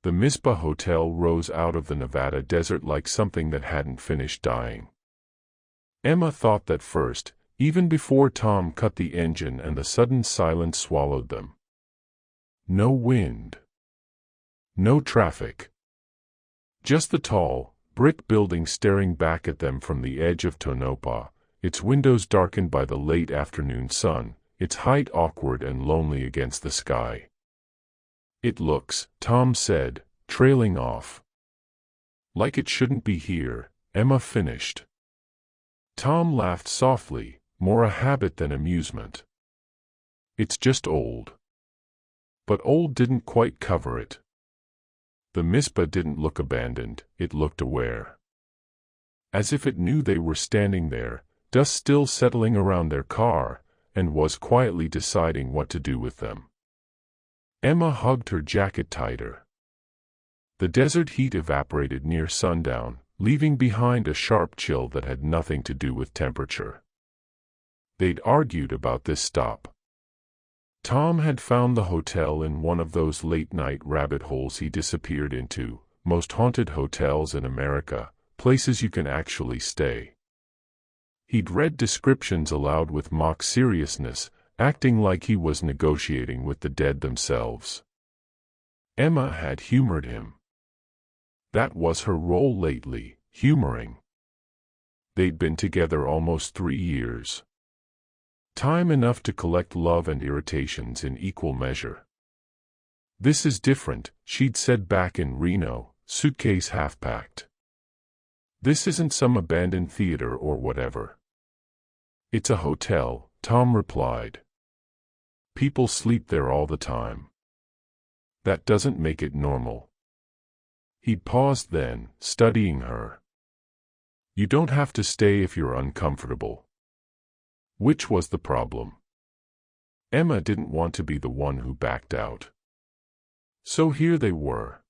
The Mizpah Hotel rose out of the Nevada desert like something that hadn't finished dying. Emma thought that first, even before Tom cut the engine and the sudden silence swallowed them. No wind. No traffic. Just the tall, brick building staring back at them from the edge of Tonopah, its windows darkened by the late afternoon sun, its height awkward and lonely against the sky. "It looks," Tom said, trailing off. "Like it shouldn't be here," Emma finished. Tom laughed softly, more a habit than amusement. "It's just old." But old didn't quite cover it. The Mizpah didn't look abandoned, it looked aware. As if it knew they were standing there, dust still settling around their car, and was quietly deciding what to do with them. Emma hugged her jacket tighter. The desert heat evaporated near sundown, leaving behind a sharp chill that had nothing to do with temperature. They'd argued about this stop. Tom had found the hotel in one of those late-night rabbit holes he disappeared into, most haunted hotels in America, places you can actually stay. He'd read descriptions aloud with mock seriousness, acting like he was negotiating with the dead themselves. Emma had humored him. That was her role lately, humoring. They'd been together almost 3 years. Time enough to collect love and irritations in equal measure. "This is different," she'd said back in Reno, suitcase half-packed. "This isn't some abandoned theater or whatever." "It's a hotel," Tom replied. "People sleep there all the time. That doesn't make it normal." He'd paused then, studying her. "You don't have to stay if you're uncomfortable." Which was the problem? Emma didn't want to be the one who backed out. So here they were.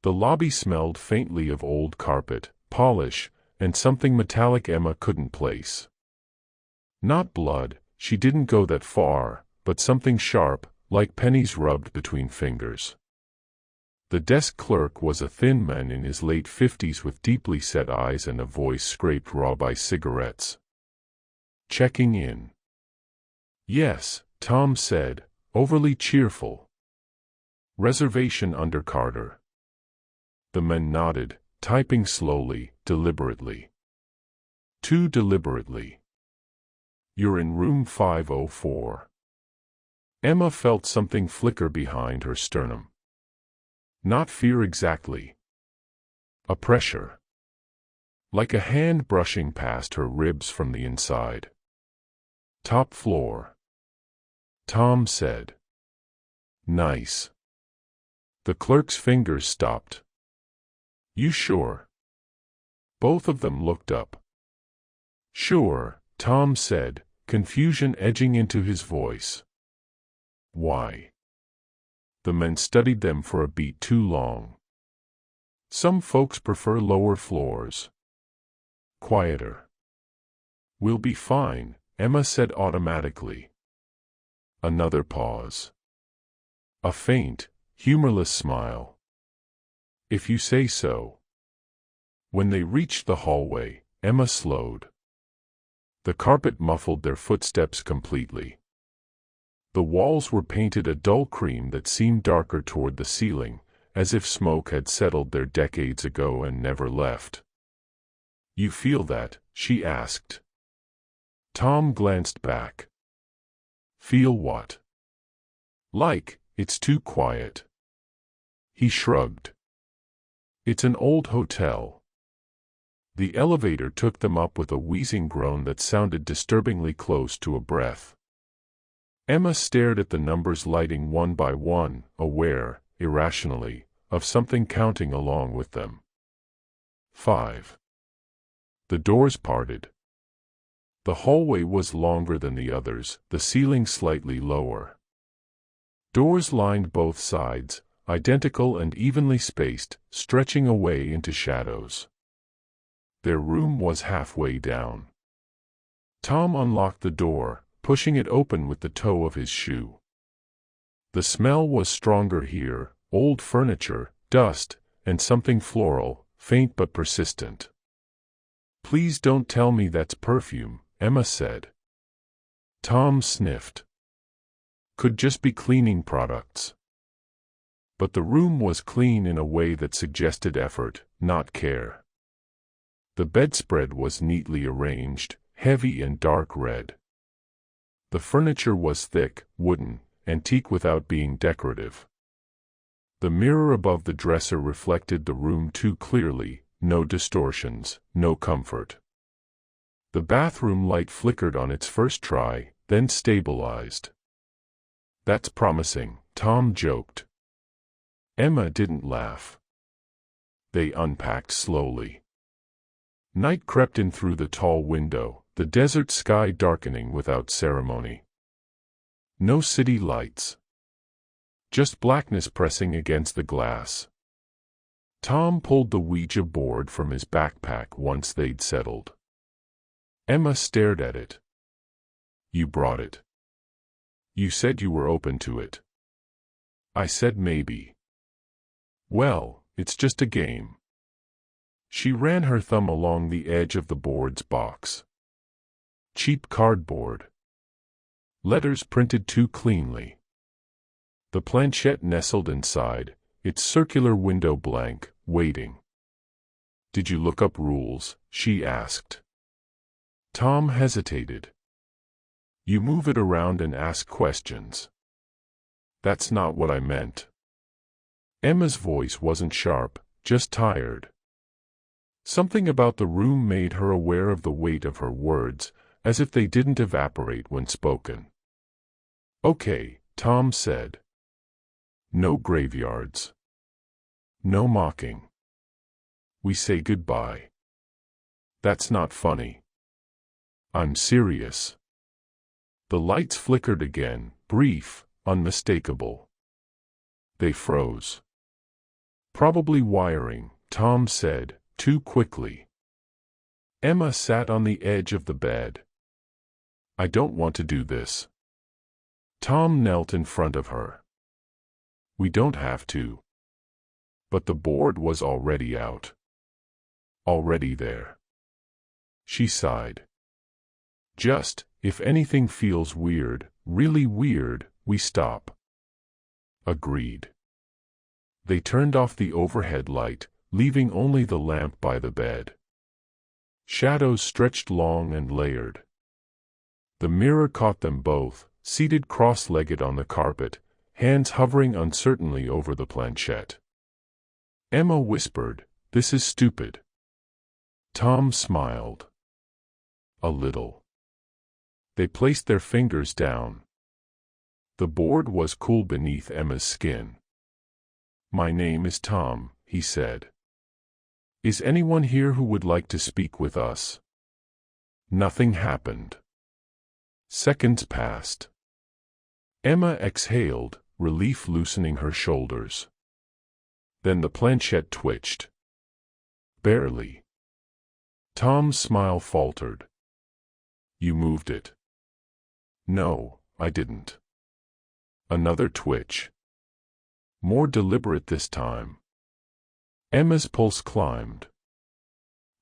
The lobby smelled faintly of old carpet, polish, and something metallic Emma couldn't place. Not blood, she didn't go that far, but something sharp, like pennies rubbed between fingers. The desk clerk was a thin man in his late 50s with deeply set eyes and a voice scraped raw by cigarettes. "Checking in." "Yes," Tom said, overly cheerful. "Reservation under Carter." The man nodded, typing slowly, deliberately. Too deliberately. "You're in room 504. Emma felt something flicker behind her sternum. Not fear exactly. A pressure. Like a hand brushing past her ribs from the inside. "Top floor." Tom said. "Nice." The clerk's fingers stopped. "You sure?" Both of them looked up. "Sure," Tom said, confusion edging into his voice. "Why?" The men studied them for a beat too long. "Some folks prefer lower floors. Quieter." "We'll be fine," Emma said automatically. Another pause. A faint, humorless smile. "If you say so." When they reached the hallway, Emma slowed. The carpet muffled their footsteps completely. The walls were painted a dull cream that seemed darker toward the ceiling, as if smoke had settled there decades ago and never left. "You feel that?" she asked. Tom glanced back. "Feel what?" "Like, it's too quiet." He shrugged. "It's an old hotel." The elevator took them up with a wheezing groan that sounded disturbingly close to a breath. Emma stared at the numbers lighting one by one, aware, irrationally, of something counting along with them. 5. The doors parted. The hallway was longer than the others, the ceiling slightly lower. Doors lined both sides, identical and evenly spaced, stretching away into shadows. Their room was halfway down. Tom unlocked the door, pushing it open with the toe of his shoe. The smell was stronger here, old furniture, dust, and something floral, faint but persistent. "Please don't tell me that's perfume," Emma said. Tom sniffed. "Could just be cleaning products." But the room was clean in a way that suggested effort, not care. The bedspread was neatly arranged, heavy and dark red. The furniture was thick, wooden, antique without being decorative. The mirror above the dresser reflected the room too clearly, no distortions, no comfort. The bathroom light flickered on its first try, then stabilized. "That's promising," Tom joked. Emma didn't laugh. They unpacked slowly. Night crept in through the tall window, the desert sky darkening without ceremony. No city lights. Just blackness pressing against the glass. Tom pulled the Ouija board from his backpack once they'd settled. Emma stared at it. "You brought it. You said you were open to it." "I said maybe." "Well, it's just a game." She ran her thumb along the edge of the board's box. Cheap cardboard. Letters printed too cleanly. The planchette nestled inside, its circular window blank, waiting. "Did you look up rules?" she asked. Tom hesitated. "You move it around and ask questions." "That's not what I meant." Emma's voice wasn't sharp, just tired. Something about the room made her aware of the weight of her words, as if they didn't evaporate when spoken. "Okay," Tom said. "No graveyards. No mocking. We say goodbye." "That's not funny." "I'm serious." The lights flickered again, brief, unmistakable. They froze. "Probably wiring," Tom said, too quickly. Emma sat on the edge of the bed. "I don't want to do this." Tom knelt in front of her. "We don't have to." But the board was already out. Already there. She sighed. "Just, if anything feels weird, really weird, we stop." Agreed. They turned off the overhead light, leaving only the lamp by the bed. Shadows stretched long and layered. The mirror caught them both, seated cross-legged on the carpet, hands hovering uncertainly over the planchette. Emma whispered, "This is stupid." Tom smiled. A little. They placed their fingers down. The board was cool beneath Emma's skin. "My name is Tom," he said. "Is anyone here who would like to speak with us?" Nothing happened. Seconds passed. Emma exhaled, relief loosening her shoulders. Then the planchette twitched. Barely. Tom's smile faltered. "You moved it." "No, I didn't." Another twitch. More deliberate this time. Emma's pulse climbed.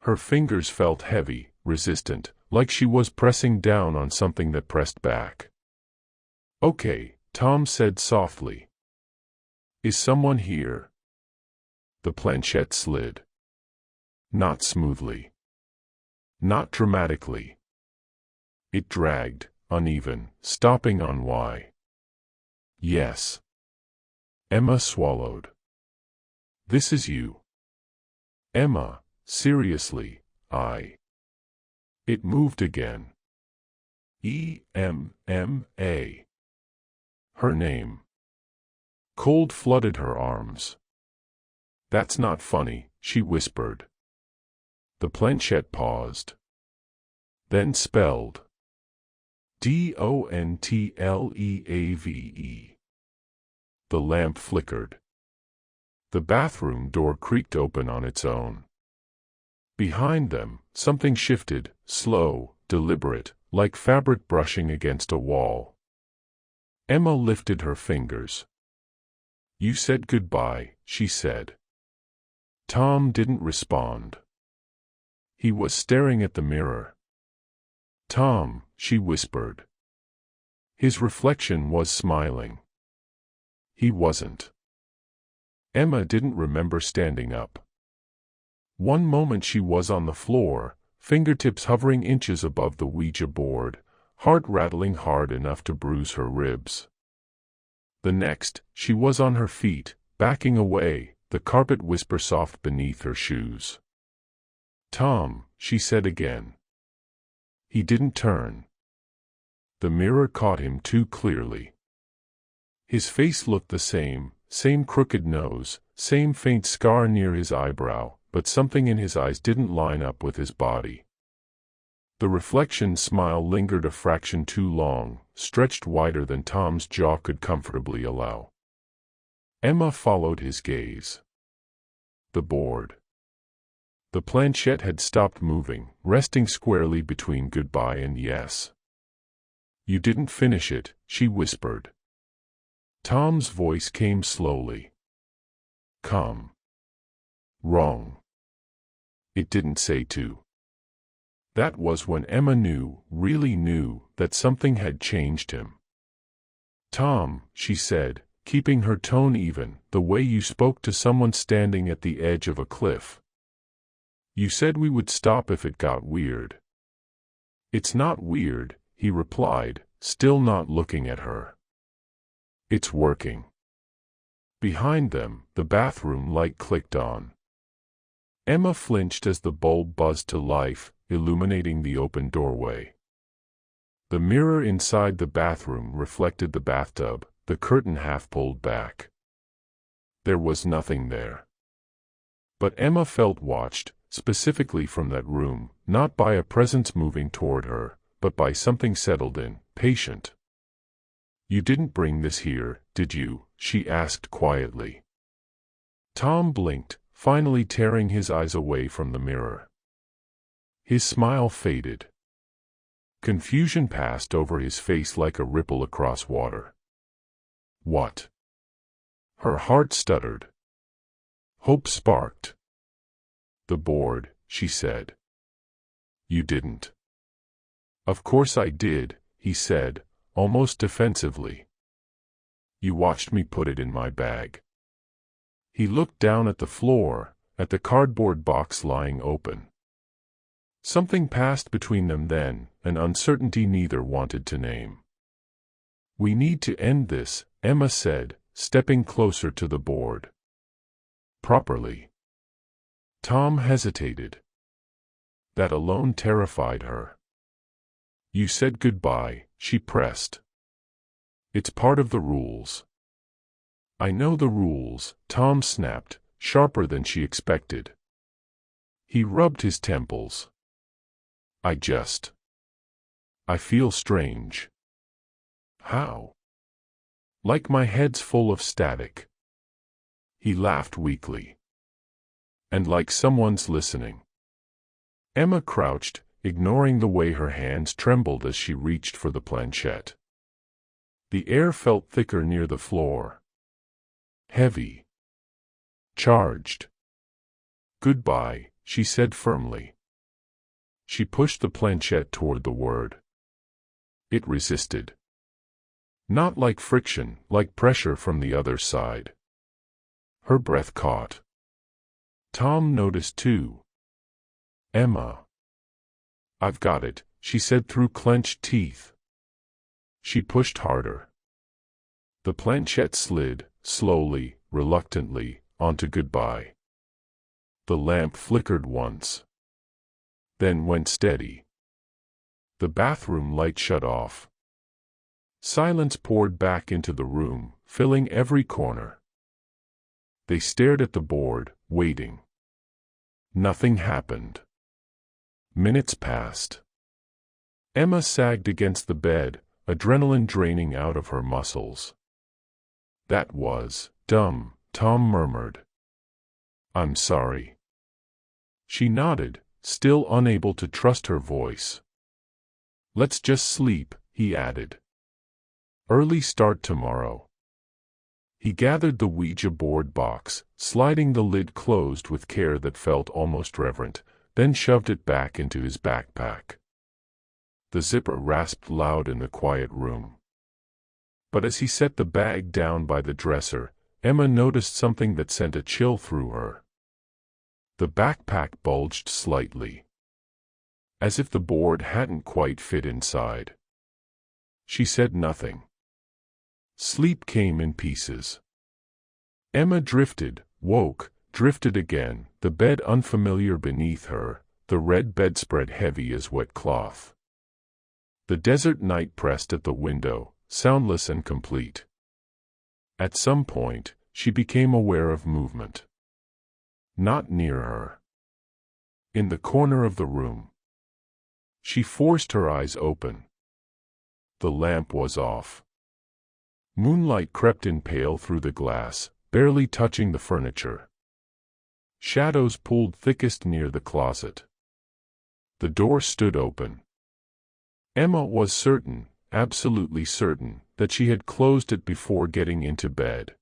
Her fingers felt heavy, resistant, like she was pressing down on something that pressed back. "Okay," Tom said softly. "Is someone here?" The planchette slid. Not smoothly. Not dramatically. It dragged, uneven, stopping on Y. "Yes." Emma swallowed. "This is you." "Emma, seriously, I." It moved again. EMMA. Her name. Cold flooded her arms. "That's not funny," she whispered. The planchette paused. Then spelled. DONTLEAVE. The lamp flickered. The bathroom door creaked open on its own. Behind them, something shifted, slow, deliberate, like fabric brushing against a wall. Emma lifted her fingers. You said goodbye, she said. Tom didn't respond. He was staring at the mirror. Tom, she whispered. His reflection was smiling. He wasn't. Emma didn't remember standing up. One moment she was on the floor, fingertips hovering inches above the Ouija board, heart rattling hard enough to bruise her ribs. The next, she was on her feet, backing away, the carpet whisper soft beneath her shoes. Tom, she said again. He didn't turn. The mirror caught him too clearly. His face looked the same crooked nose, same faint scar near his eyebrow, but something in his eyes didn't line up with his body. The reflection's smile lingered a fraction too long, stretched wider than Tom's jaw could comfortably allow. Emma followed his gaze. The board. The planchette had stopped moving, resting squarely between goodbye and yes. You didn't finish it, she whispered. Tom's voice came slowly. Come. Wrong. It didn't say to. That was when Emma knew, really knew, that something had changed him. Tom, she said, keeping her tone even, the way you spoke to someone standing at the edge of a cliff. You said we would stop if it got weird. It's not weird, he replied, still not looking at her. It's working. Behind them, the bathroom light clicked on. Emma flinched as the bulb buzzed to life, illuminating the open doorway. The mirror inside the bathroom reflected the bathtub, the curtain half pulled back. There was nothing there. But Emma felt watched, specifically from that room, not by a presence moving toward her, but by something settled in, patient. You didn't bring this here, did you? She asked quietly. Tom blinked, finally tearing his eyes away from the mirror. His smile faded. Confusion passed over his face like a ripple across water. What? Her heart stuttered. Hope sparked. The board, she said. You didn't. Of course I did, he said, almost defensively. You watched me put it in my bag. He looked down at the floor, at the cardboard box lying open. Something passed between them then, an uncertainty neither wanted to name. We need to end this, Emma said, stepping closer to the board. Properly. Tom hesitated. That alone terrified her. You said goodbye, she pressed. It's part of the rules. I know the rules, Tom snapped, sharper than she expected. He rubbed his temples. I feel strange. How? Like my head's full of static. He laughed weakly. And like someone's listening. Emma crouched, ignoring the way her hands trembled as she reached for the planchette. The air felt thicker near the floor. Heavy. Charged. Goodbye, she said firmly. She pushed the planchette toward the word. It resisted. Not like friction, like pressure from the other side. Her breath caught. Tom noticed too. Emma. I've got it, she said through clenched teeth. She pushed harder. The planchette slid, slowly, reluctantly, onto goodbye. The lamp flickered once. Then went steady. The bathroom light shut off. Silence poured back into the room, filling every corner. They stared at the board, waiting. Nothing happened. Minutes passed. Emma sagged against the bed, adrenaline draining out of her muscles. That was dumb, Tom murmured. I'm sorry. She nodded, still unable to trust her voice. Let's just sleep, he added. Early start tomorrow. He gathered the Ouija board box, sliding the lid closed with care that felt almost reverent, then shoved it back into his backpack. The zipper rasped loud in the quiet room. But as he set the bag down by the dresser, Emma noticed something that sent a chill through her. The backpack bulged slightly, as if the board hadn't quite fit inside. She said nothing. Sleep came in pieces. Emma drifted, woke, drifted again, the bed unfamiliar beneath her, the red bedspread heavy as wet cloth. The desert night pressed at the window, soundless and complete. At some point, she became aware of movement. Not near her. In the corner of the room. She forced her eyes open. The lamp was off. Moonlight crept in pale through the glass, barely touching the furniture. Shadows pulled thickest near the closet. The door stood open. Emma was certain, absolutely certain, that she had closed it before getting into bed.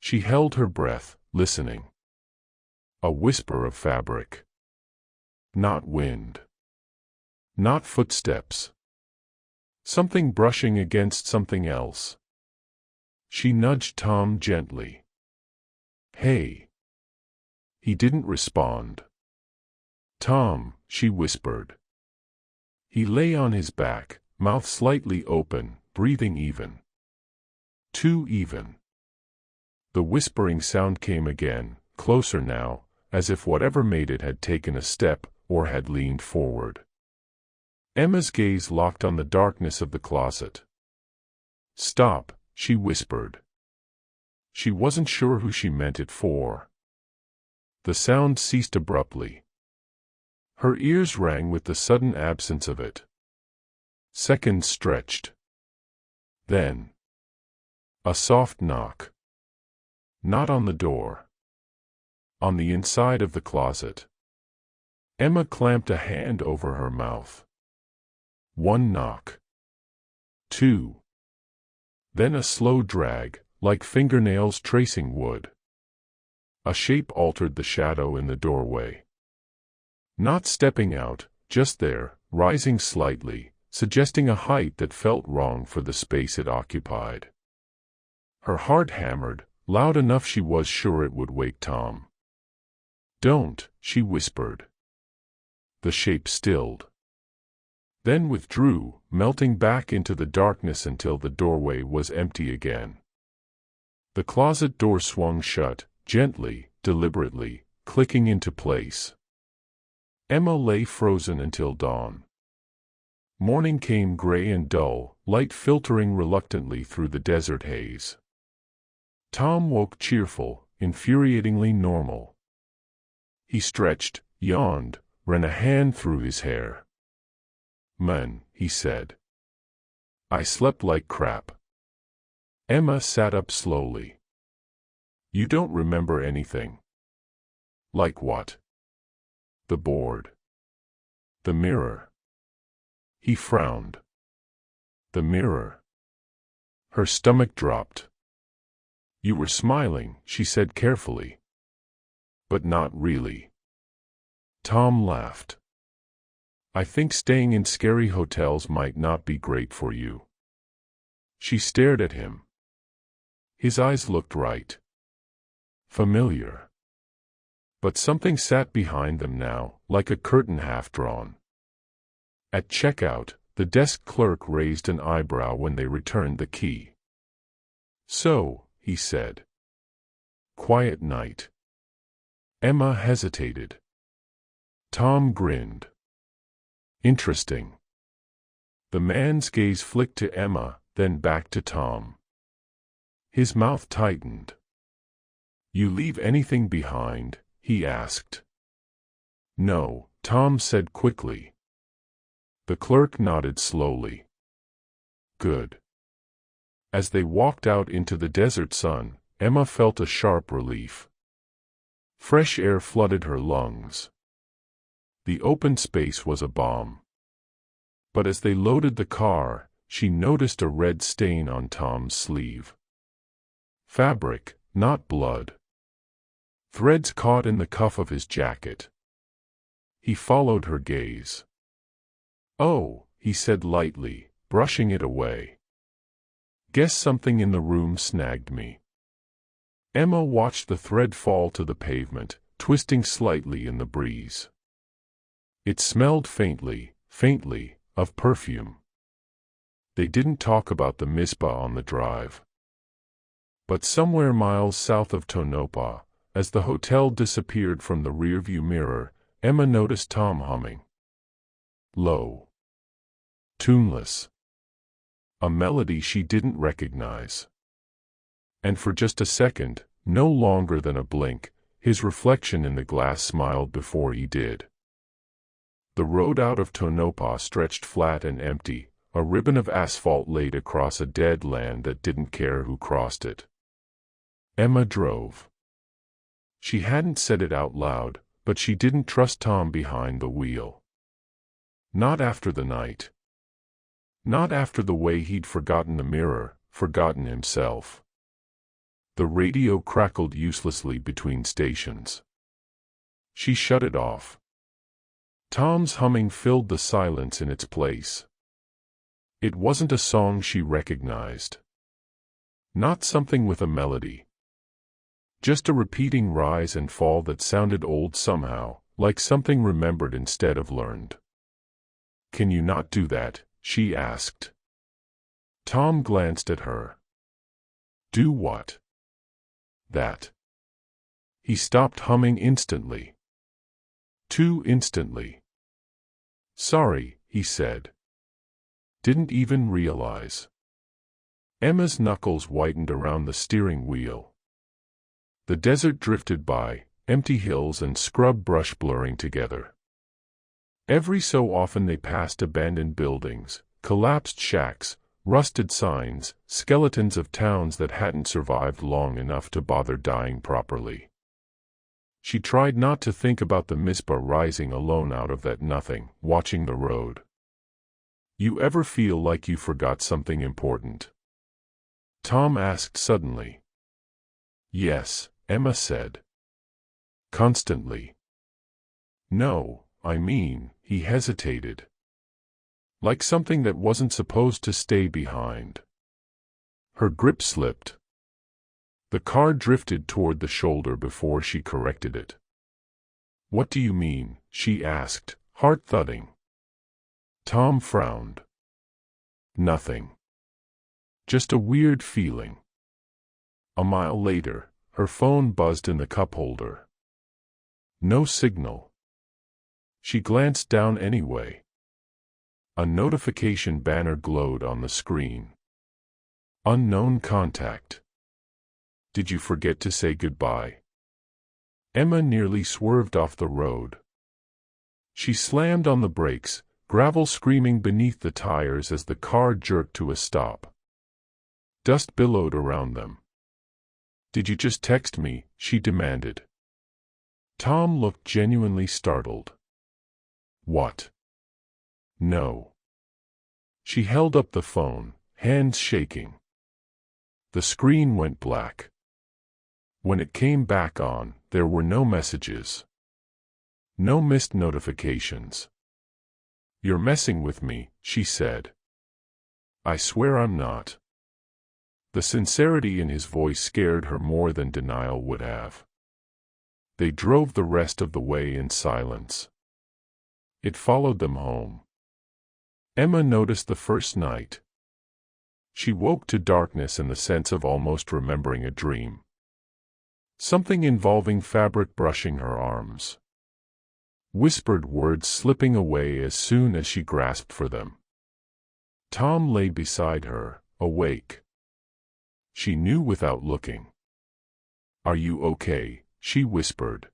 She held her breath, listening. A whisper of fabric. Not wind. Not footsteps. Something brushing against something else. She nudged Tom gently. "Hey." He didn't respond. "Tom," she whispered. He lay on his back, mouth slightly open, breathing even. Too even. The whispering sound came again, closer now, as if whatever made it had taken a step, or had leaned forward. Emma's gaze locked on the darkness of the closet. "Stop," she whispered. She wasn't sure who she meant it for. The sound ceased abruptly. Her ears rang with the sudden absence of it. Seconds stretched. Then, a soft knock. Not on the door. On the inside of the closet. Emma clamped a hand over her mouth. One knock. Two. Then a slow drag, like fingernails tracing wood. A shape altered the shadow in the doorway. Not stepping out, just there, rising slightly, suggesting a height that felt wrong for the space it occupied. Her heart hammered, loud enough she was sure it would wake Tom. "Don't," she whispered. The shape stilled. Then withdrew, melting back into the darkness until the doorway was empty again. The closet door swung shut, gently, deliberately, clicking into place. Emma lay frozen until dawn. Morning came gray and dull, light filtering reluctantly through the desert haze. Tom woke cheerful, infuriatingly normal. He stretched, yawned, ran a hand through his hair. "Man," he said. "I slept like crap." Emma sat up slowly. "You don't remember anything?" "Like what?" "The board. The mirror." He frowned. "The mirror." Her stomach dropped. "You were smiling," she said carefully. "But not really." Tom laughed. "I think staying in scary hotels might not be great for you." She stared at him. His eyes looked right. Familiar. But something sat behind them now, like a curtain half drawn. At checkout, the desk clerk raised an eyebrow when they returned the key. "So," he said. "Quiet night." Emma hesitated. Tom grinned. "Interesting." The man's gaze flicked to Emma, then back to Tom. His mouth tightened. "You leave anything behind?" he asked. "No," Tom said quickly. The clerk nodded slowly. "Good." As they walked out into the desert sun, Emma felt a sharp relief. Fresh air flooded her lungs. The open space was a balm. But as they loaded the car, she noticed a red stain on Tom's sleeve. Fabric, not blood. Threads caught in the cuff of his jacket. He followed her gaze. "Oh," he said lightly, brushing it away. "Guess something in the room snagged me." Emma watched the thread fall to the pavement, twisting slightly in the breeze. It smelled faintly, of perfume. They didn't talk about the Mizpah on the drive. But somewhere miles south of Tonopah, as the hotel disappeared from the rearview mirror, Emma noticed Tom humming. Low. Tuneless. A melody she didn't recognize. And for just a second, no longer than a blink, his reflection in the glass smiled before he did. The road out of Tonopah stretched flat and empty, a ribbon of asphalt laid across a dead land that didn't care who crossed it. Emma drove. She hadn't said it out loud, but she didn't trust Tom behind the wheel. Not after the night. Not after the way he'd forgotten the mirror, forgotten himself. The radio crackled uselessly between stations. She shut it off. Tom's humming filled the silence in its place. It wasn't a song she recognized. Not something with a melody. Just a repeating rise and fall that sounded old somehow, like something remembered instead of learned. "Can you not do that?" she asked. Tom glanced at her. "Do what?" "That." He stopped humming instantly. Too instantly. "Sorry," he said. "Didn't even realize." Emma's knuckles whitened around the steering wheel. The desert drifted by, empty hills and scrub brush blurring together. Every so often they passed abandoned buildings, collapsed shacks, rusted signs, skeletons of towns that hadn't survived long enough to bother dying properly. She tried not to think about the Mizpah rising alone out of that nothing, watching the road. "You ever feel like you forgot something important?" Tom asked suddenly. "Yes," Emma said. "Constantly." "No, I mean," he hesitated. "Like something that wasn't supposed to stay behind." Her grip slipped. The car drifted toward the shoulder before she corrected it. "What do you mean?" she asked, heart thudding. Tom frowned. "Nothing. Just a weird feeling." A mile later, her phone buzzed in the cup holder. No signal. She glanced down anyway. A notification banner glowed on the screen. Unknown contact. "Did you forget to say goodbye?" Emma nearly swerved off the road. She slammed on the brakes, gravel screaming beneath the tires as the car jerked to a stop. Dust billowed around them. "Did you just text me?" she demanded. Tom looked genuinely startled. "What?" "No." She held up the phone, hands shaking. The screen went black. When it came back on, there were no messages. No missed notifications. "You're messing with me," she said. "I swear I'm not." The sincerity in his voice scared her more than denial would have. They drove the rest of the way in silence. It followed them home. Emma noticed the first night. She woke to darkness and the sense of almost remembering a dream. Something involving fabric brushing her arms. Whispered words slipping away as soon as she grasped for them. Tom lay beside her, awake. She knew without looking. "Are you okay?" she whispered.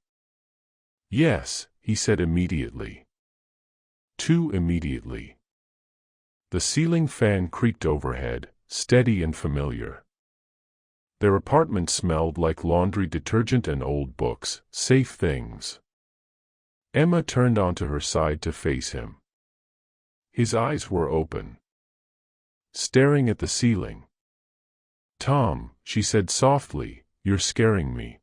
"Yes," he said immediately. Too immediately. The ceiling fan creaked overhead, steady and familiar. Their apartment smelled like laundry detergent and old books, safe things. Emma turned onto her side to face him. His eyes were open, staring at the ceiling. "Tom," she said softly, "you're scaring me."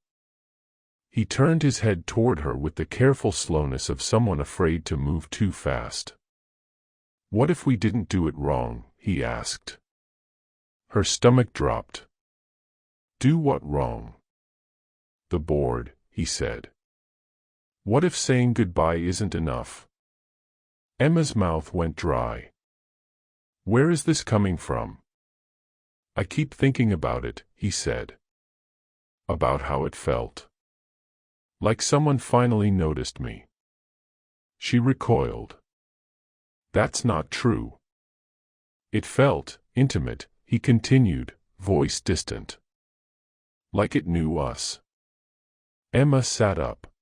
He turned his head toward her with the careful slowness of someone afraid to move too fast. "What if we didn't do it wrong?" he asked. Her stomach dropped. "Do what wrong?" "The board," he said. "What if saying goodbye isn't enough?" Emma's mouth went dry. "Where is this coming from?" "I keep thinking about it," he said. "About how it felt. Like someone finally noticed me." She recoiled. "That's not true." "It felt intimate," he continued, voice distant. "Like it knew us." Emma sat up.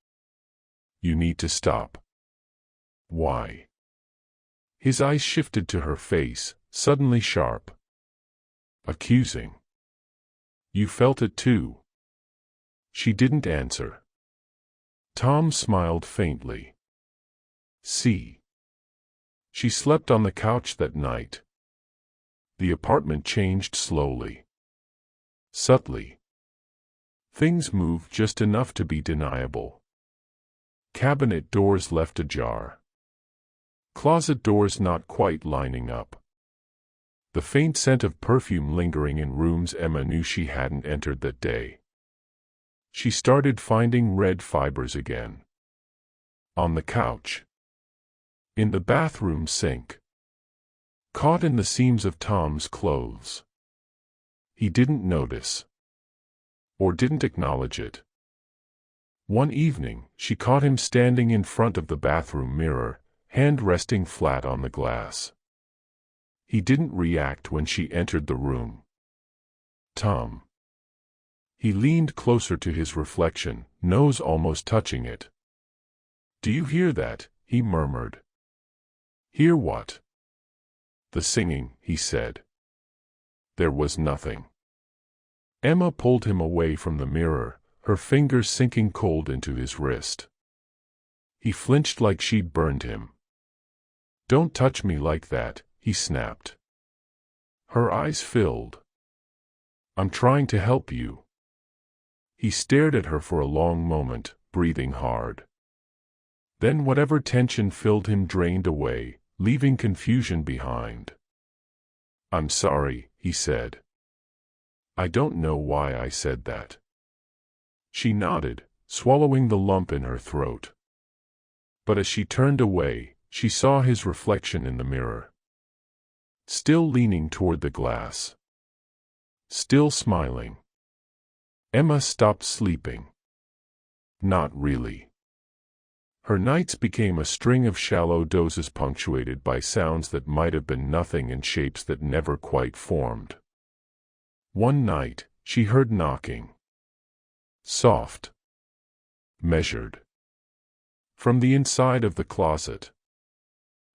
"You need to stop." "Why?" His eyes shifted to her face, suddenly sharp. Accusing. "You felt it too." She didn't answer. Tom smiled faintly. "See." She slept on the couch that night. The apartment changed slowly. Subtly. Things moved just enough to be deniable. Cabinet doors left ajar. Closet doors not quite lining up. The faint scent of perfume lingering in rooms Emma knew she hadn't entered that day. She started finding red fibers again. On the couch. In the bathroom sink. Caught in the seams of Tom's clothes. He didn't notice. Or didn't acknowledge it. One evening, she caught him standing in front of the bathroom mirror, hand resting flat on the glass. He didn't react when she entered the room. "Tom." He leaned closer to his reflection, nose almost touching it. "Do you hear that?" he murmured. "Hear what?" "The singing," he said. There was nothing. Emma pulled him away from the mirror, her fingers sinking cold into his wrist. He flinched like she'd burned him. "Don't touch me like that," he snapped. Her eyes filled. "I'm trying to help you." He stared at her for a long moment, breathing hard. Then whatever tension filled him drained away, leaving confusion behind. "I'm sorry," he said. "I don't know why I said that." She nodded, swallowing the lump in her throat. But as she turned away, she saw his reflection in the mirror. Still leaning toward the glass. Still smiling. Emma stopped sleeping. Not really. Her nights became a string of shallow dozes punctuated by sounds that might have been nothing and shapes that never quite formed. One night, she heard knocking. Soft. Measured. From the inside of the closet.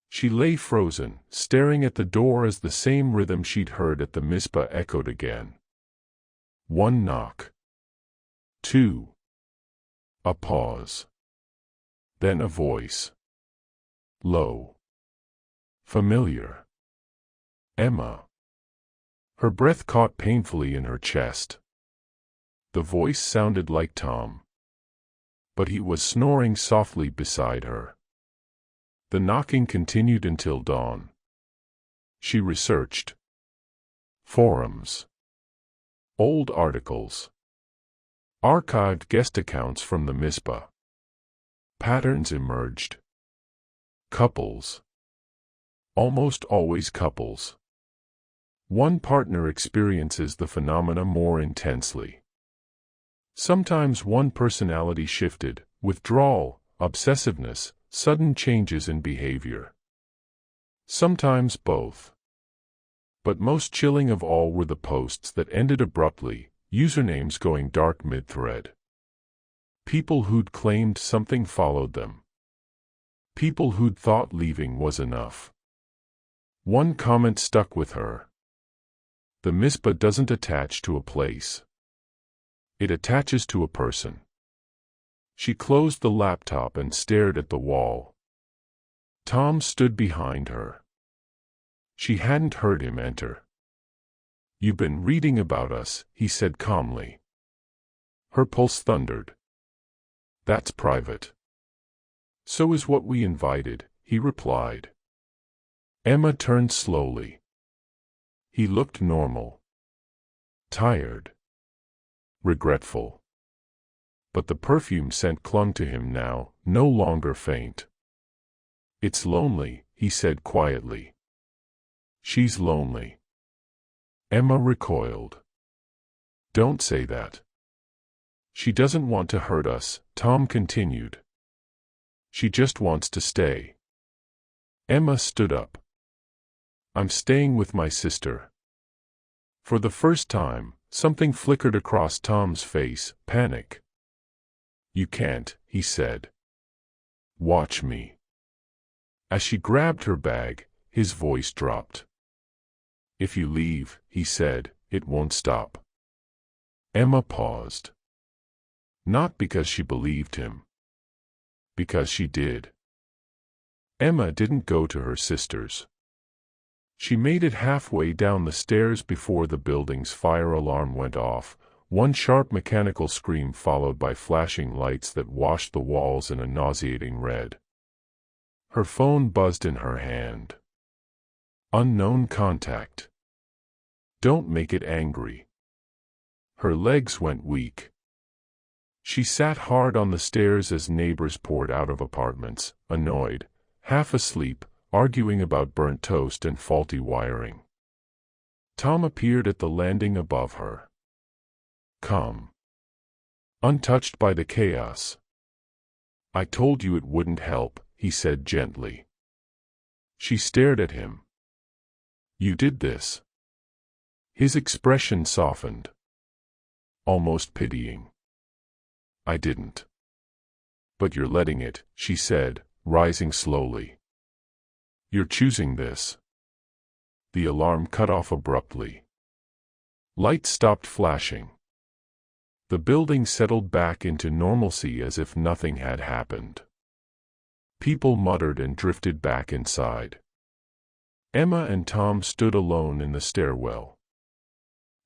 She lay frozen, staring at the door as the same rhythm she'd heard at the Mizpah echoed again. One knock. Two. A pause. Then a voice. Low. Familiar. "Emma." Her breath caught painfully in her chest. The voice sounded like Tom. But he was snoring softly beside her. The knocking continued until dawn. She researched. Forums. Old articles. Archived guest accounts from the Mizpah. Patterns emerged. Couples. Almost always couples. One partner experiences the phenomena more intensely. Sometimes one personality shifted, withdrawal, obsessiveness, sudden changes in behavior. Sometimes both. But most chilling of all were the posts that ended abruptly, usernames going dark mid-thread. People who'd claimed something followed them. People who'd thought leaving was enough. One comment stuck with her. The Mizpah doesn't attach to a place. It attaches to a person. She closed the laptop and stared at the wall. Tom stood behind her. She hadn't heard him enter. "You've been reading about us," he said calmly. Her pulse thundered. "That's private." "So is what we invited," he replied. Emma turned slowly. He looked normal. Tired. Regretful. But the perfume scent clung to him now, no longer faint. "It's lonely," he said quietly. "She's lonely." Emma recoiled. "Don't say that." "She doesn't want to hurt us," Tom continued. "She just wants to stay." Emma stood up. "I'm staying with my sister." For the first time, something flickered across Tom's face, panic. "You can't," he said. "Watch me." As she grabbed her bag, his voice dropped. "If you leave," he said, "it won't stop." Emma paused. Not because she believed him. Because she did. Emma didn't go to her sister's. She made it halfway down the stairs before the building's fire alarm went off, one sharp mechanical scream followed by flashing lights that washed the walls in a nauseating red. Her phone buzzed in her hand. Unknown contact. "Don't make it angry." Her legs went weak. She sat hard on the stairs as neighbors poured out of apartments, annoyed, half asleep, arguing about burnt toast and faulty wiring. Tom appeared at the landing above her. Calm. Untouched by the chaos. "I told you it wouldn't help," he said gently. She stared at him. "You did this." His expression softened. Almost pitying. "I didn't." "But you're letting it," she said, rising slowly. "You're choosing this." The alarm cut off abruptly. Lights stopped flashing. The building settled back into normalcy as if nothing had happened. People muttered and drifted back inside. Emma and Tom stood alone in the stairwell.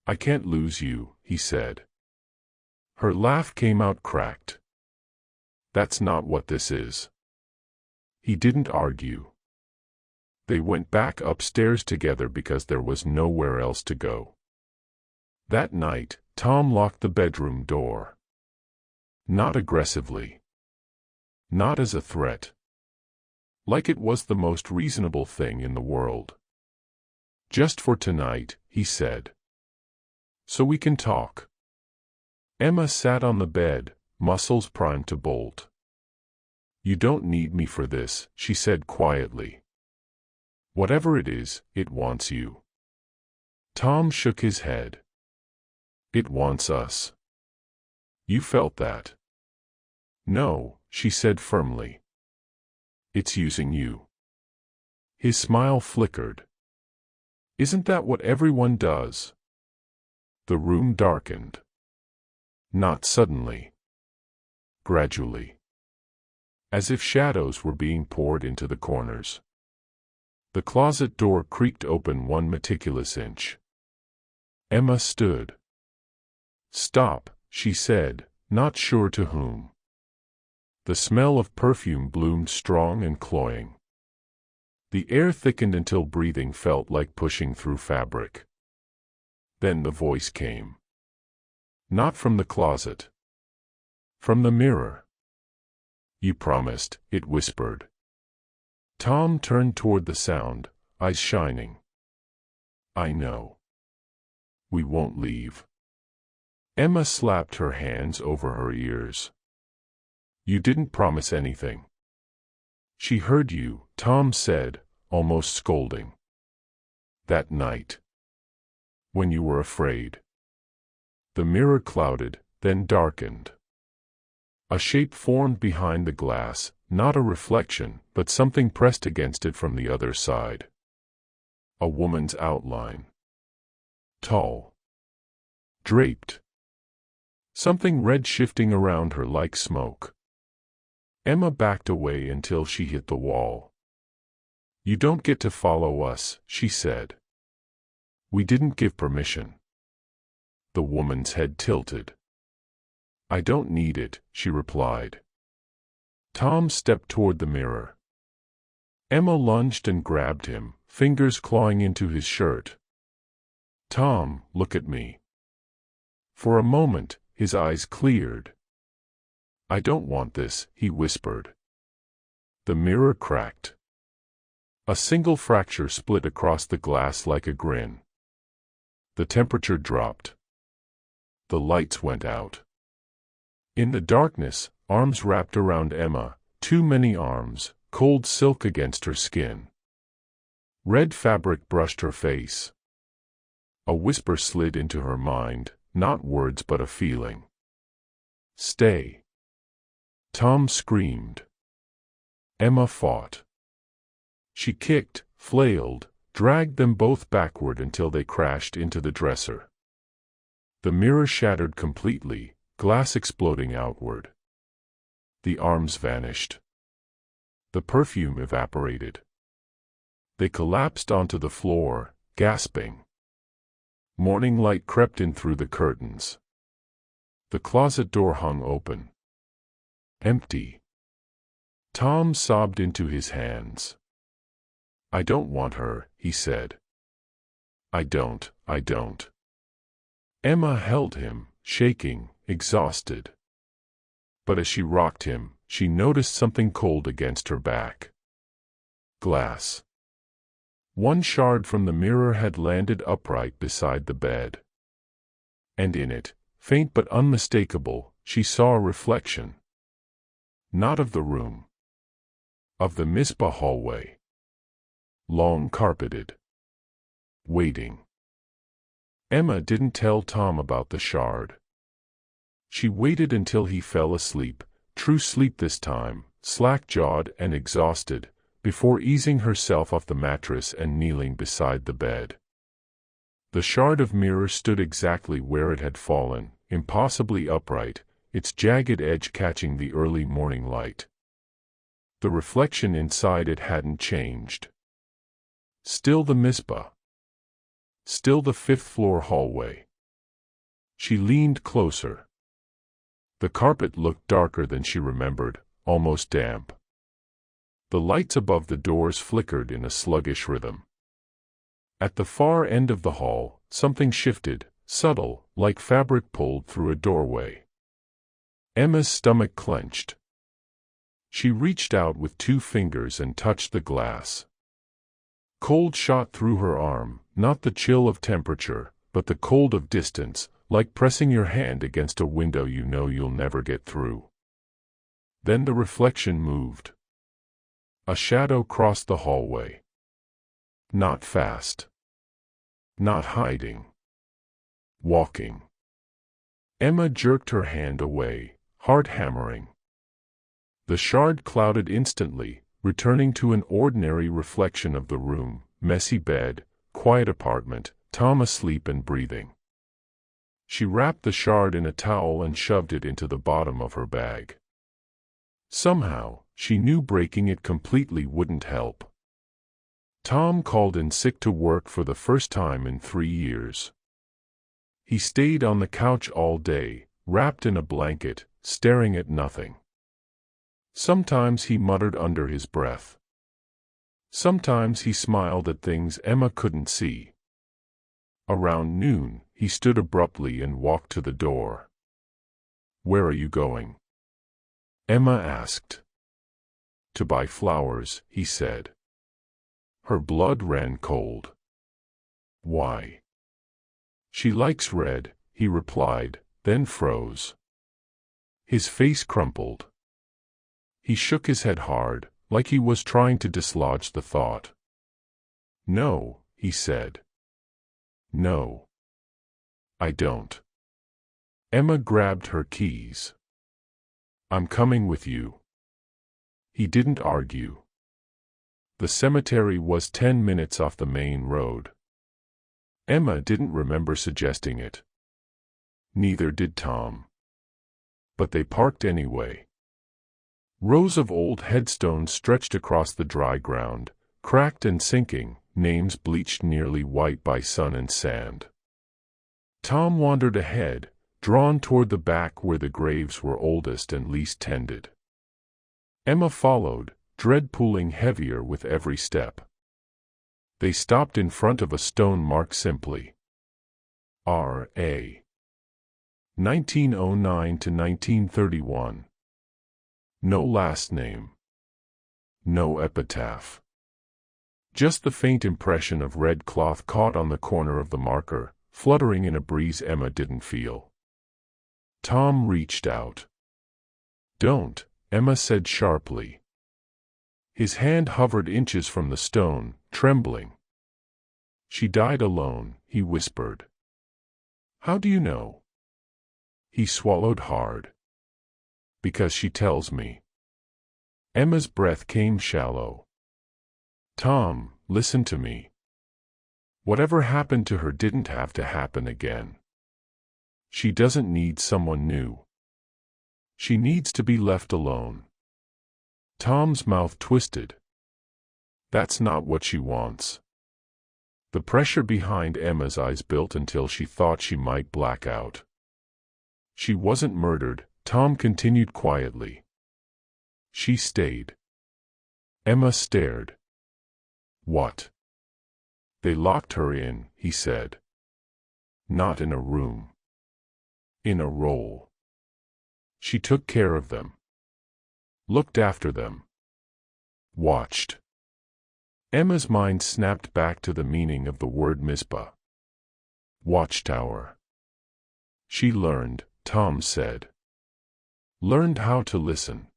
"I can't lose you," he said. Her laugh came out cracked. "That's not what this is." He didn't argue. They went back upstairs together because there was nowhere else to go. That night, Tom locked the bedroom door. Not aggressively. Not as a threat. Like it was the most reasonable thing in the world. "Just for tonight," he said. "So we can talk." Emma sat on the bed, muscles primed to bolt. "You don't need me for this," she said quietly. "Whatever it is, it wants you." Tom shook his head. "It wants us." "You felt that." "No," she said firmly. "It's using you." His smile flickered. "Isn't that what everyone does?" The room darkened. Not suddenly. Gradually. As if shadows were being poured into the corners. The closet door creaked open one meticulous inch. Emma stood. "Stop," she said, not sure to whom. The smell of perfume bloomed strong and cloying. The air thickened until breathing felt like pushing through fabric. Then the voice came. Not from the closet. From the mirror. "You promised," it whispered. Tom turned toward the sound, eyes shining. "I know. We won't leave." Emma slapped her hands over her ears. "You didn't promise anything." "She heard you," Tom said, almost scolding. "That night. When you were afraid." The mirror clouded, then darkened. A shape formed behind the glass, not a reflection, but something pressed against it from the other side. A woman's outline. Tall. Draped. Something red shifting around her like smoke. Emma backed away until she hit the wall. "You don't get to follow us," she said. We didn't give permission. The woman's head tilted. I don't need it, she replied. Tom stepped toward the mirror. Emma lunged and grabbed him, fingers clawing into his shirt. Tom, look at me. For a moment, his eyes cleared. I don't want this, he whispered. The mirror cracked. A single fracture split across the glass like a grin. The temperature dropped. The lights went out. In the darkness, arms wrapped around Emma, too many arms, cold silk against her skin. Red fabric brushed her face. A whisper slid into her mind, not words but a feeling. Stay. Tom screamed. Emma fought. She kicked, flailed, dragged them both backward until they crashed into the dresser. The mirror shattered completely, glass exploding outward. The arms vanished. The perfume evaporated. They collapsed onto the floor, gasping. Morning light crept in through the curtains. The closet door hung open. Empty. Tom sobbed into his hands. I don't want her, he said. I don't. Emma held him, shaking, exhausted. But as she rocked him, she noticed something cold against her back. Glass. One shard from the mirror had landed upright beside the bed. And in it, faint but unmistakable, she saw a reflection. Not of the room. Of the Mizpah hallway. Long carpeted. Waiting. Emma didn't tell Tom about the shard. She waited until he fell asleep, true sleep this time, slack-jawed and exhausted, before easing herself off the mattress and kneeling beside the bed. The shard of mirror stood exactly where it had fallen, impossibly upright, its jagged edge catching the early morning light. The reflection inside it hadn't changed. Still the Mizpah. Still the fifth-floor hallway. She leaned closer. The carpet looked darker than she remembered, almost damp. The lights above the doors flickered in a sluggish rhythm. At the far end of the hall, something shifted, subtle, like fabric pulled through a doorway. Emma's stomach clenched. She reached out with 2 fingers and touched the glass. Cold shot through her arm, not the chill of temperature, but the cold of distance, like pressing your hand against a window you know you'll never get through. Then the reflection moved. A shadow crossed the hallway. Not fast. Not hiding. Walking. Emma jerked her hand away, heart hammering. The shard clouded instantly, returning to an ordinary reflection of the room, messy bed, quiet apartment, Tom asleep and breathing. She wrapped the shard in a towel and shoved it into the bottom of her bag. Somehow, she knew breaking it completely wouldn't help. Tom called in sick to work for the first time in 3 years. He stayed on the couch all day, wrapped in a blanket, staring at nothing. Sometimes he muttered under his breath. Sometimes he smiled at things Emma couldn't see. Around noon, he stood abruptly and walked to the door. "Where are you going?" Emma asked. "To buy flowers," he said. Her blood ran cold. "Why?" "She likes red," he replied, then froze. His face crumpled. He shook his head hard, like he was trying to dislodge the thought. "No," he said. "No. I don't." Emma grabbed her keys. "I'm coming with you." He didn't argue. The cemetery was 10 minutes off the main road. Emma didn't remember suggesting it. Neither did Tom. But they parked anyway. Rows of old headstones stretched across the dry ground, cracked and sinking, names bleached nearly white by sun and sand. Tom wandered ahead, drawn toward the back where the graves were oldest and least tended. Emma followed, dread pulling heavier with every step. They stopped in front of a stone marked simply R.A. 1909 to 1931. No last name. No epitaph. Just the faint impression of red cloth caught on the corner of the marker, fluttering in a breeze Emma didn't feel. Tom reached out. "Don't," Emma said sharply. His hand hovered inches from the stone, trembling. "She died alone," he whispered. "How do you know?" He swallowed hard. "Because she tells me." Emma's breath came shallow. "Tom, listen to me. Whatever happened to her didn't have to happen again. She doesn't need someone new. She needs to be left alone." Tom's mouth twisted. "That's not what she wants." The pressure behind Emma's eyes built until she thought she might black out. "She wasn't murdered," Tom continued quietly. "She stayed." Emma stared. "What?" "They locked her in," he said. "Not in a room. In a role. She took care of them. Looked after them. Watched." Emma's mind snapped back to the meaning of the word Mizpah. Watchtower. "She learned," Tom said. "Learned how to listen.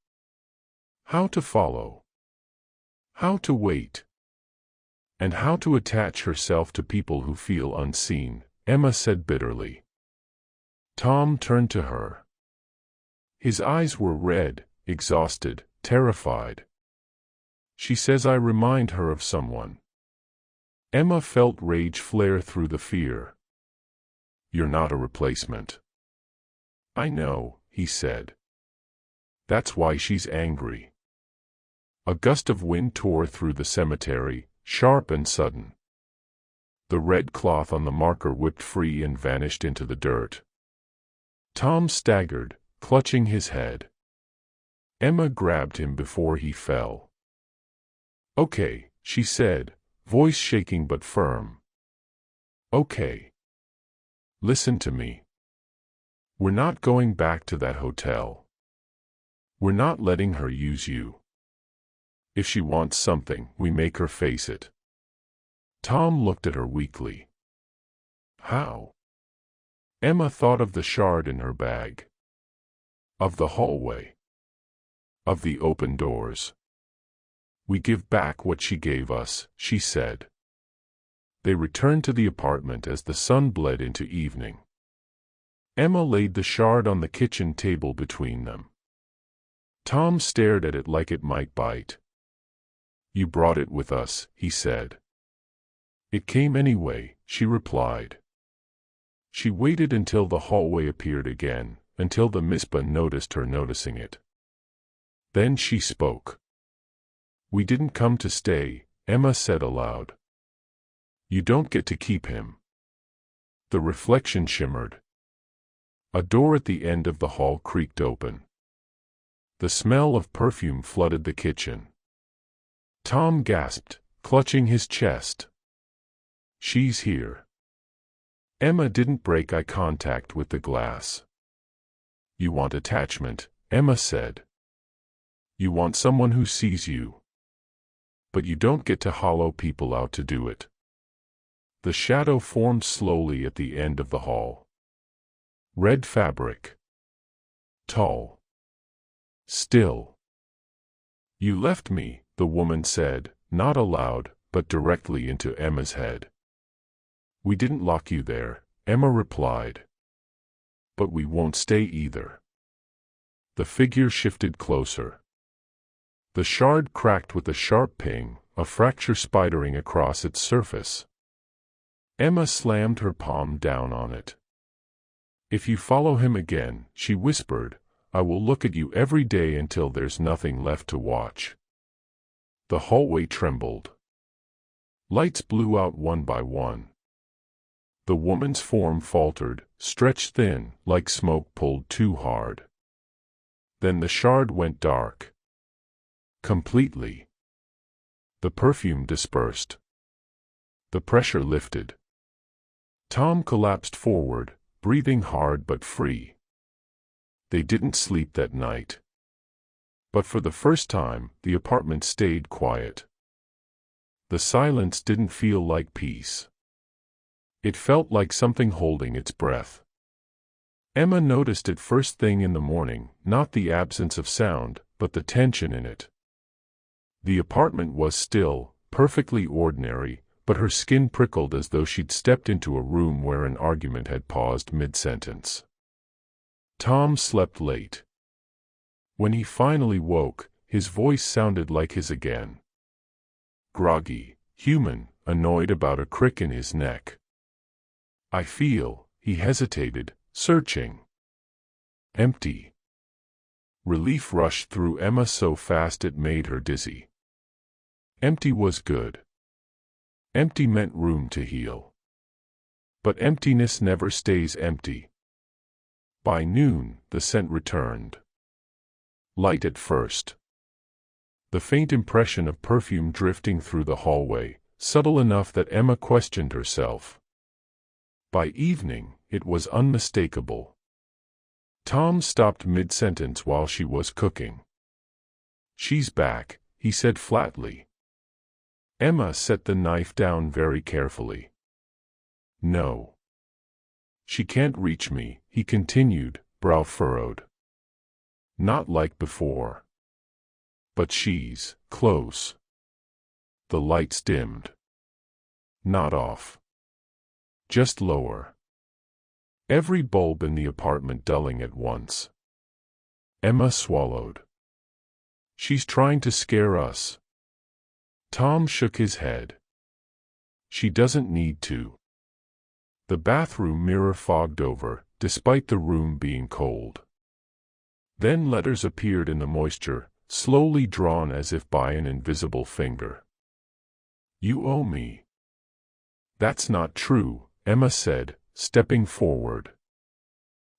How to follow. How to wait. And how to attach herself to people who feel unseen," Emma said bitterly. Tom turned to her. His eyes were red, exhausted, terrified. "She says I remind her of someone." Emma felt rage flare through the fear. "You're not a replacement." "I know," he said. "That's why she's angry." A gust of wind tore through the cemetery, sharp and sudden. The red cloth on the marker whipped free and vanished into the dirt. Tom staggered, clutching his head. Emma grabbed him before he fell. "Okay," she said, voice shaking but firm. "Okay. Listen to me. We're not going back to that hotel. We're not letting her use you. If she wants something, we make her face it." Tom looked at her weakly. "How?" Emma thought of the shard in her bag. Of the hallway. Of the open doors. "We give back what she gave us," she said. They returned to the apartment as the sun bled into evening. Emma laid the shard on the kitchen table between them. Tom stared at it like it might bite. "You brought it with us," he said. "It came anyway," she replied. She waited until the hallway appeared again, until the Mizpah noticed her noticing it. Then she spoke. "We didn't come to stay," Emma said aloud. "You don't get to keep him." The reflection shimmered. A door at the end of the hall creaked open. The smell of perfume flooded the kitchen. Tom gasped, clutching his chest. "She's here." Emma didn't break eye contact with the glass. "You want attachment," Emma said. "You want someone who sees you. But you don't get to hollow people out to do it." The shadow formed slowly at the end of the hall. Red fabric. Tall. Still. "You left me," the woman said, not aloud, but directly into Emma's head. "We didn't lock you there," Emma replied. "But we won't stay either." The figure shifted closer. The shard cracked with a sharp ping, a fracture spidering across its surface. Emma slammed her palm down on it. "If you follow him again," she whispered, "I will look at you every day until there's nothing left to watch." The hallway trembled. Lights blew out one by one. The woman's form faltered, stretched thin, like smoke pulled too hard. Then the shard went dark. Completely. The perfume dispersed. The pressure lifted. Tom collapsed forward, breathing hard but free. They didn't sleep that night. But for the first time, the apartment stayed quiet. The silence didn't feel like peace. It felt like something holding its breath. Emma noticed it first thing in the morning, not the absence of sound, but the tension in it. The apartment was still, perfectly ordinary, but her skin prickled as though she'd stepped into a room where an argument had paused mid-sentence. Tom slept late. When he finally woke, his voice sounded like his again. Groggy, human, annoyed about a crick in his neck. I feel, he hesitated, searching. Empty. Relief rushed through Emma so fast it made her dizzy. Empty was good. Empty meant room to heal. But emptiness never stays empty. By noon, the scent returned. Light at first. The faint impression of perfume drifting through the hallway, subtle enough that Emma questioned herself. By evening, it was unmistakable. Tom stopped mid-sentence while she was cooking. "She's back," he said flatly. Emma set the knife down very carefully. "No. She can't reach me," he continued, brow furrowed. "Not like before. But she's close." The lights dimmed. Not off. Just lower. Every bulb in the apartment dulling at once. Emma swallowed. "She's trying to scare us." Tom shook his head. "She doesn't need to." The bathroom mirror fogged over, despite the room being cold. Then letters appeared in the moisture, slowly drawn as if by an invisible finger. "You owe me." "That's not true," Emma said, stepping forward.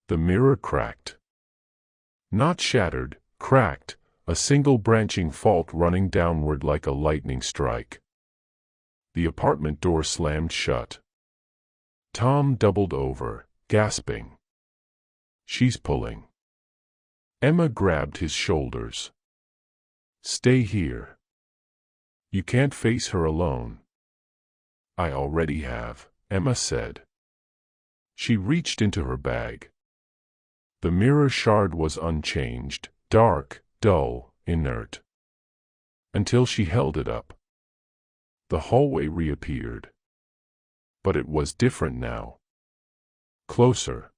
The mirror cracked. Not shattered, cracked, a single branching fault running downward like a lightning strike. The apartment door slammed shut. Tom doubled over, gasping. "She's pulling." Emma grabbed his shoulders. "Stay here. You can't face her alone." "I already have," Emma said. She reached into her bag. The mirror shard was unchanged, dark, dull, inert. Until she held it up. The hallway reappeared. But it was different now. Closer.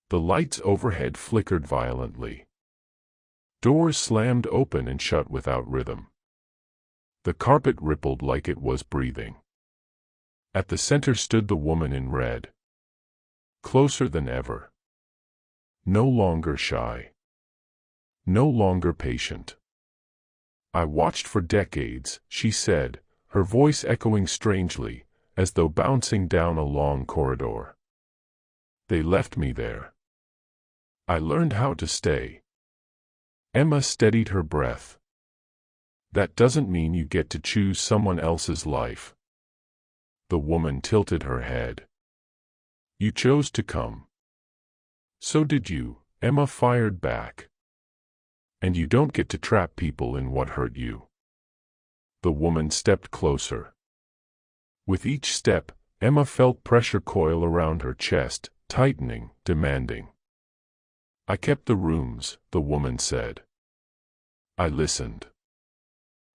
The lights overhead flickered violently. Doors slammed open and shut without rhythm. The carpet rippled like it was breathing. At the center stood the woman in red. Closer than ever. No longer shy. No longer patient. "I watched for decades," she said, her voice echoing strangely, as though bouncing down a long corridor. "They left me there. I learned how to stay." Emma steadied her breath. "That doesn't mean you get to choose someone else's life." The woman tilted her head. "You chose to come." "So did you," Emma fired back. "And you don't get to trap people in what hurt you." The woman stepped closer. With each step, Emma felt pressure coil around her chest, tightening, demanding. "I kept the rooms," the woman said. "I listened.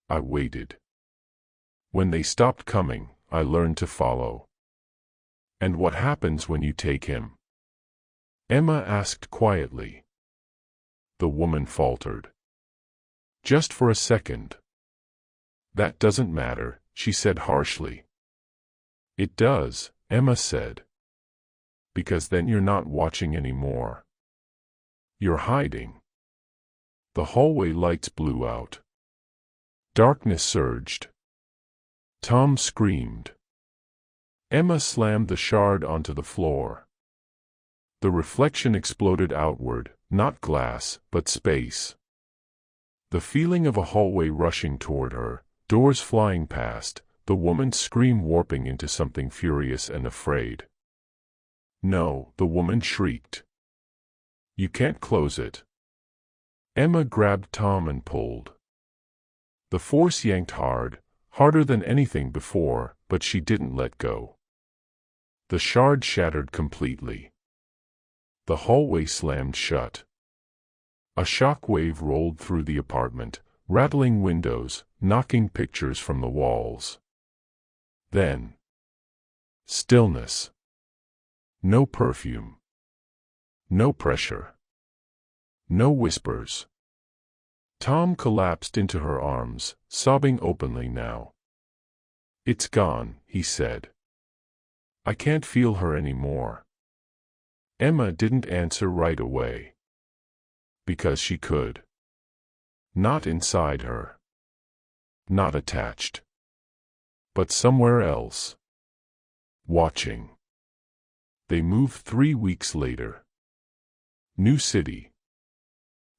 I waited. When they stopped coming, I learned to follow." "And what happens when you take him?" Emma asked quietly. The woman faltered. "Just for a second." "That doesn't matter," she said harshly. "It does," Emma said. "Because then you're not watching anymore. You're hiding." The hallway lights blew out. Darkness surged. Tom screamed. Emma slammed the shard onto the floor. The reflection exploded outward, not glass, but space. The feeling of a hallway rushing toward her, doors flying past, the woman's scream warping into something furious and afraid. "No," the woman shrieked. "You can't close it." Emma grabbed Tom and pulled. The force yanked hard, harder than anything before, but she didn't let go. The shard shattered completely. The hallway slammed shut. A shock wave rolled through the apartment, rattling windows, knocking pictures from the walls. Then, stillness. No perfume. No pressure. No whispers. Tom collapsed into her arms, sobbing openly now. "It's gone," he said. "I can't feel her anymore." Emma didn't answer right away. Because she could. Not inside her. Not attached. But somewhere else. Watching. They moved 3 weeks later. New city.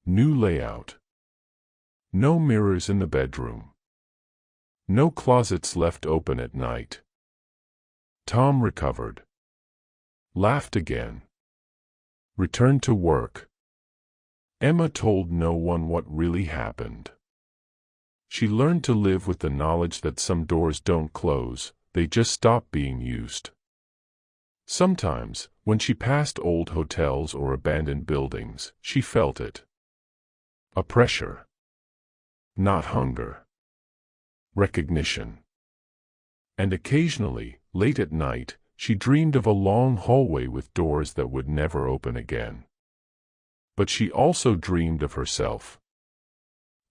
New layout. No mirrors in the bedroom. No closets left open at night. Tom recovered. Laughed again. Returned to work. Emma told no one what really happened. She learned to live with the knowledge that some doors don't close, they just stop being used. Sometimes, when she passed old hotels or abandoned buildings, she felt it. A pressure. Not hunger. Recognition. And occasionally, late at night, she dreamed of a long hallway with doors that would never open again. But she also dreamed of herself.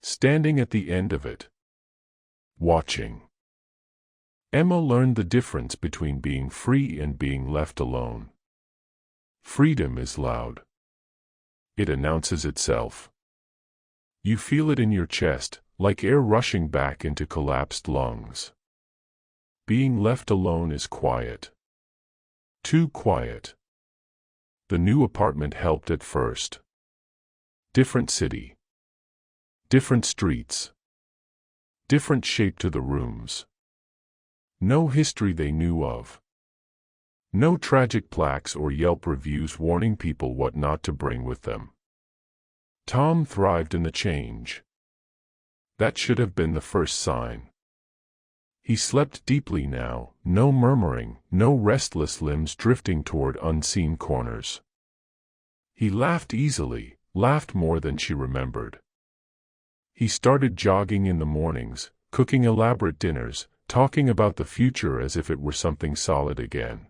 Standing at the end of it. Watching. Emma learned the difference between being free and being left alone. Freedom is loud. It announces itself. You feel it in your chest, like air rushing back into collapsed lungs. Being left alone is quiet. Too quiet. The new apartment helped at first. Different city. Different streets. Different shape to the rooms. No history they knew of. No tragic plaques or Yelp reviews warning people what not to bring with them. Tom thrived in the change. That should have been the first sign. He slept deeply now, no murmuring, no restless limbs drifting toward unseen corners. He laughed easily, laughed more than she remembered. He started jogging in the mornings, cooking elaborate dinners, talking about the future as if it were something solid again.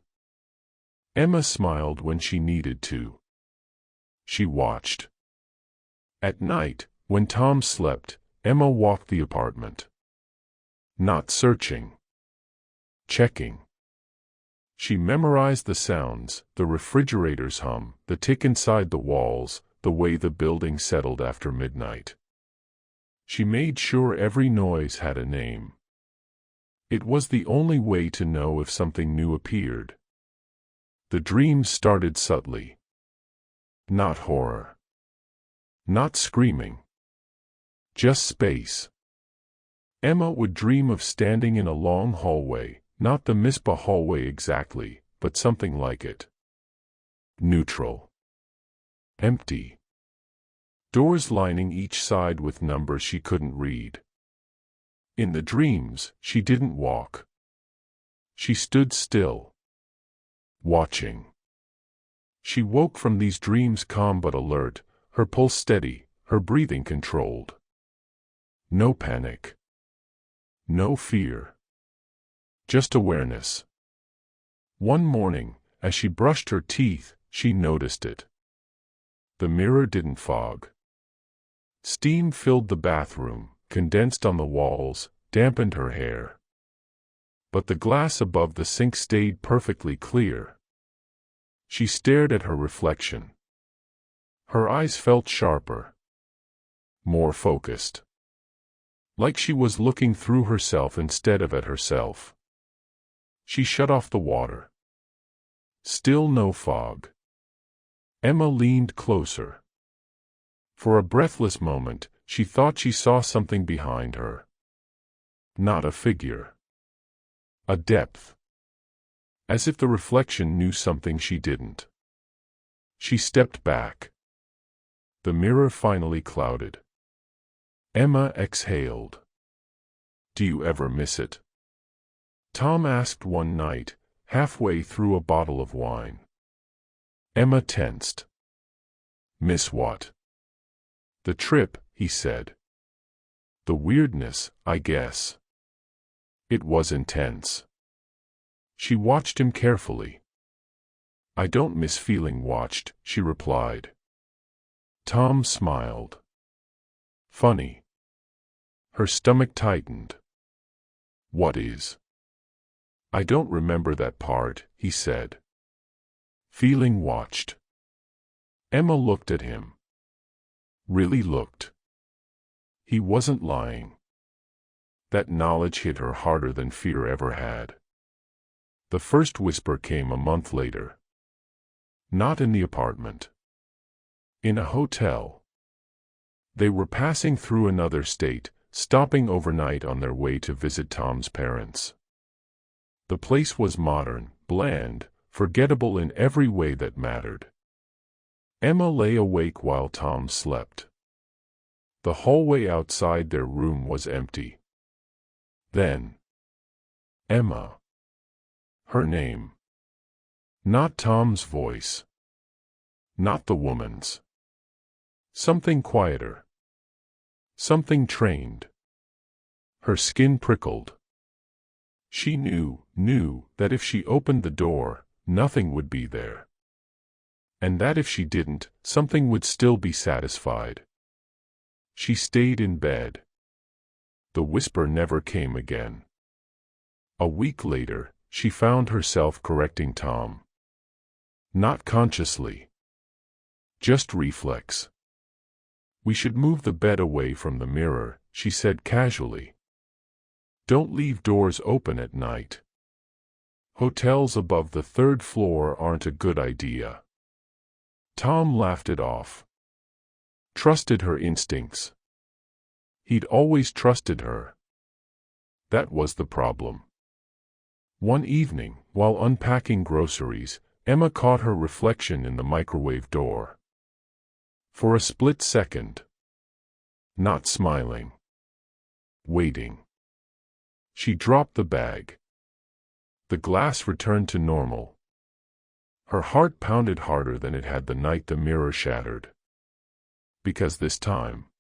Emma smiled when she needed to. She watched. At night, when Tom slept, Emma walked the apartment. Not searching. Checking. She memorized the sounds, the refrigerator's hum, the tick inside the walls, the way the building settled after midnight. She made sure every noise had a name. It was the only way to know if something new appeared. The dreams started subtly. Not horror. Not screaming. Just space. Emma would dream of standing in a long hallway, not the Mizpah hallway exactly, but something like it. Neutral. Empty. Doors lining each side with numbers she couldn't read. In the dreams, she didn't walk. She stood still. Watching. She woke from these dreams calm but alert, her pulse steady, her breathing controlled. No panic. No fear. Just awareness. One morning, as she brushed her teeth, she noticed it. The mirror didn't fog. Steam filled the bathroom, condensed on the walls, dampened her hair. But the glass above the sink stayed perfectly clear. She stared at her reflection. Her eyes felt sharper. More focused. like she was looking through herself instead of at herself. She shut off the water. Still no fog. Emma leaned closer. For a breathless moment, she thought she saw something behind her. Not a figure. A depth. As if the reflection knew something she didn't. She stepped back. The mirror finally clouded. Emma exhaled. "Do you ever miss it?" Tom asked one night, halfway through a bottle of wine. Emma tensed. "Miss what?" "The trip," he said. "The weirdness, I guess." It was intense. She watched him carefully. "I don't miss feeling watched," she replied. Tom smiled. "Funny." Her stomach tightened. "What is?" "I don't remember that part," he said. "Feeling watched." Emma looked at him. Really looked. He wasn't lying. That knowledge hit her harder than fear ever had. The first whisper came a month later. Not in the apartment. In a hotel. They were passing through another state, stopping overnight on their way to visit Tom's parents. The place was modern, bland, forgettable in every way that mattered. Emma lay awake while Tom slept. The hallway outside their room was empty. Then, Emma. Her name. Not Tom's voice. Not the woman's. Something quieter. Something trained. Her skin prickled. She knew that if she opened the door, nothing would be there. And that if she didn't, something would still be satisfied. She stayed in bed. The whisper never came again. A week later, she found herself correcting Tom. Not consciously. Just reflex. "We should move the bed away from the mirror," she said casually. "Don't leave doors open at night. Hotels above the third floor aren't a good idea." Tom laughed it off. Trusted her instincts. He'd always trusted her. That was the problem. One evening, while unpacking groceries, Emma caught her reflection in the microwave door. For a split second. Not smiling. Waiting. She dropped the bag. The glass returned to normal. Her heart pounded harder than it had the night the mirror shattered. Because this time,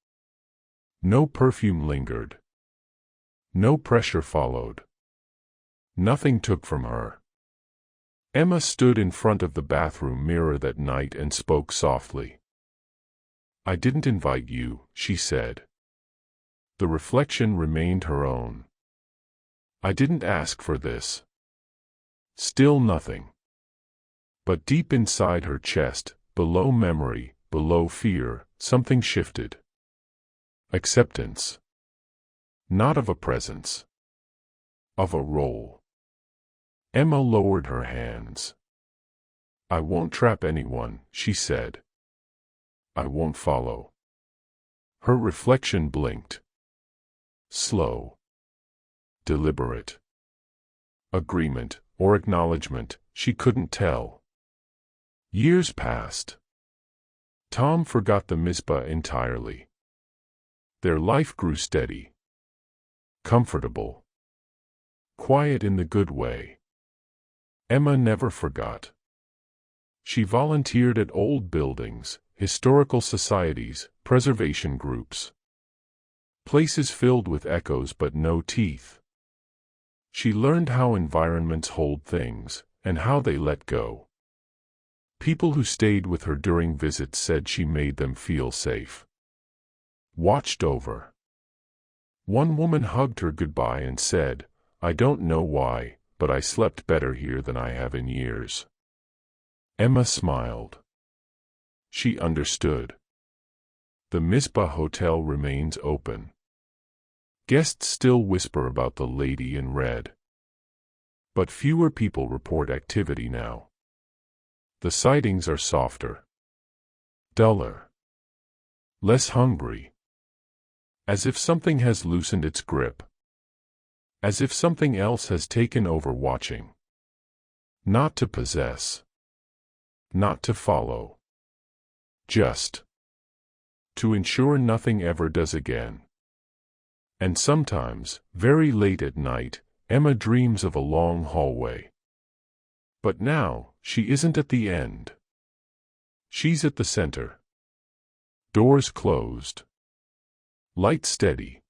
no perfume lingered. No pressure followed. Nothing took from her. Emma stood in front of the bathroom mirror that night and spoke softly. "I didn't invite you," she said. The reflection remained her own. "I didn't ask for this." Still nothing. But deep inside her chest, below memory, below fear, something shifted. Acceptance. Not of a presence. Of a role. Emma lowered her hands. "I won't trap anyone," she said. "I won't follow." Her reflection blinked. Slow. Deliberate. Agreement, or acknowledgement, she couldn't tell. Years passed. Tom forgot the Mizpah entirely. Their life grew steady. Comfortable. Quiet in the good way. Emma never forgot. She volunteered at old buildings, historical societies, preservation groups. Places filled with echoes but no teeth. She learned how environments hold things, and how they let go. People who stayed with her during visits said she made them feel safe. Watched over. One woman hugged her goodbye and said, "I don't know why, but I slept better here than I have in years." Emma smiled. She understood. The Mizpah Hotel remains open. Guests still whisper about the lady in red. But fewer people report activity now. The sightings are softer, duller, less hungry. As if something has loosened its grip. As if something else has taken over watching. Not to possess. Not to follow. Just to ensure nothing ever does again. And sometimes, very late at night, Emma dreams of a long hallway. But now, she isn't at the end. She's at the center. Doors closed. Light steady.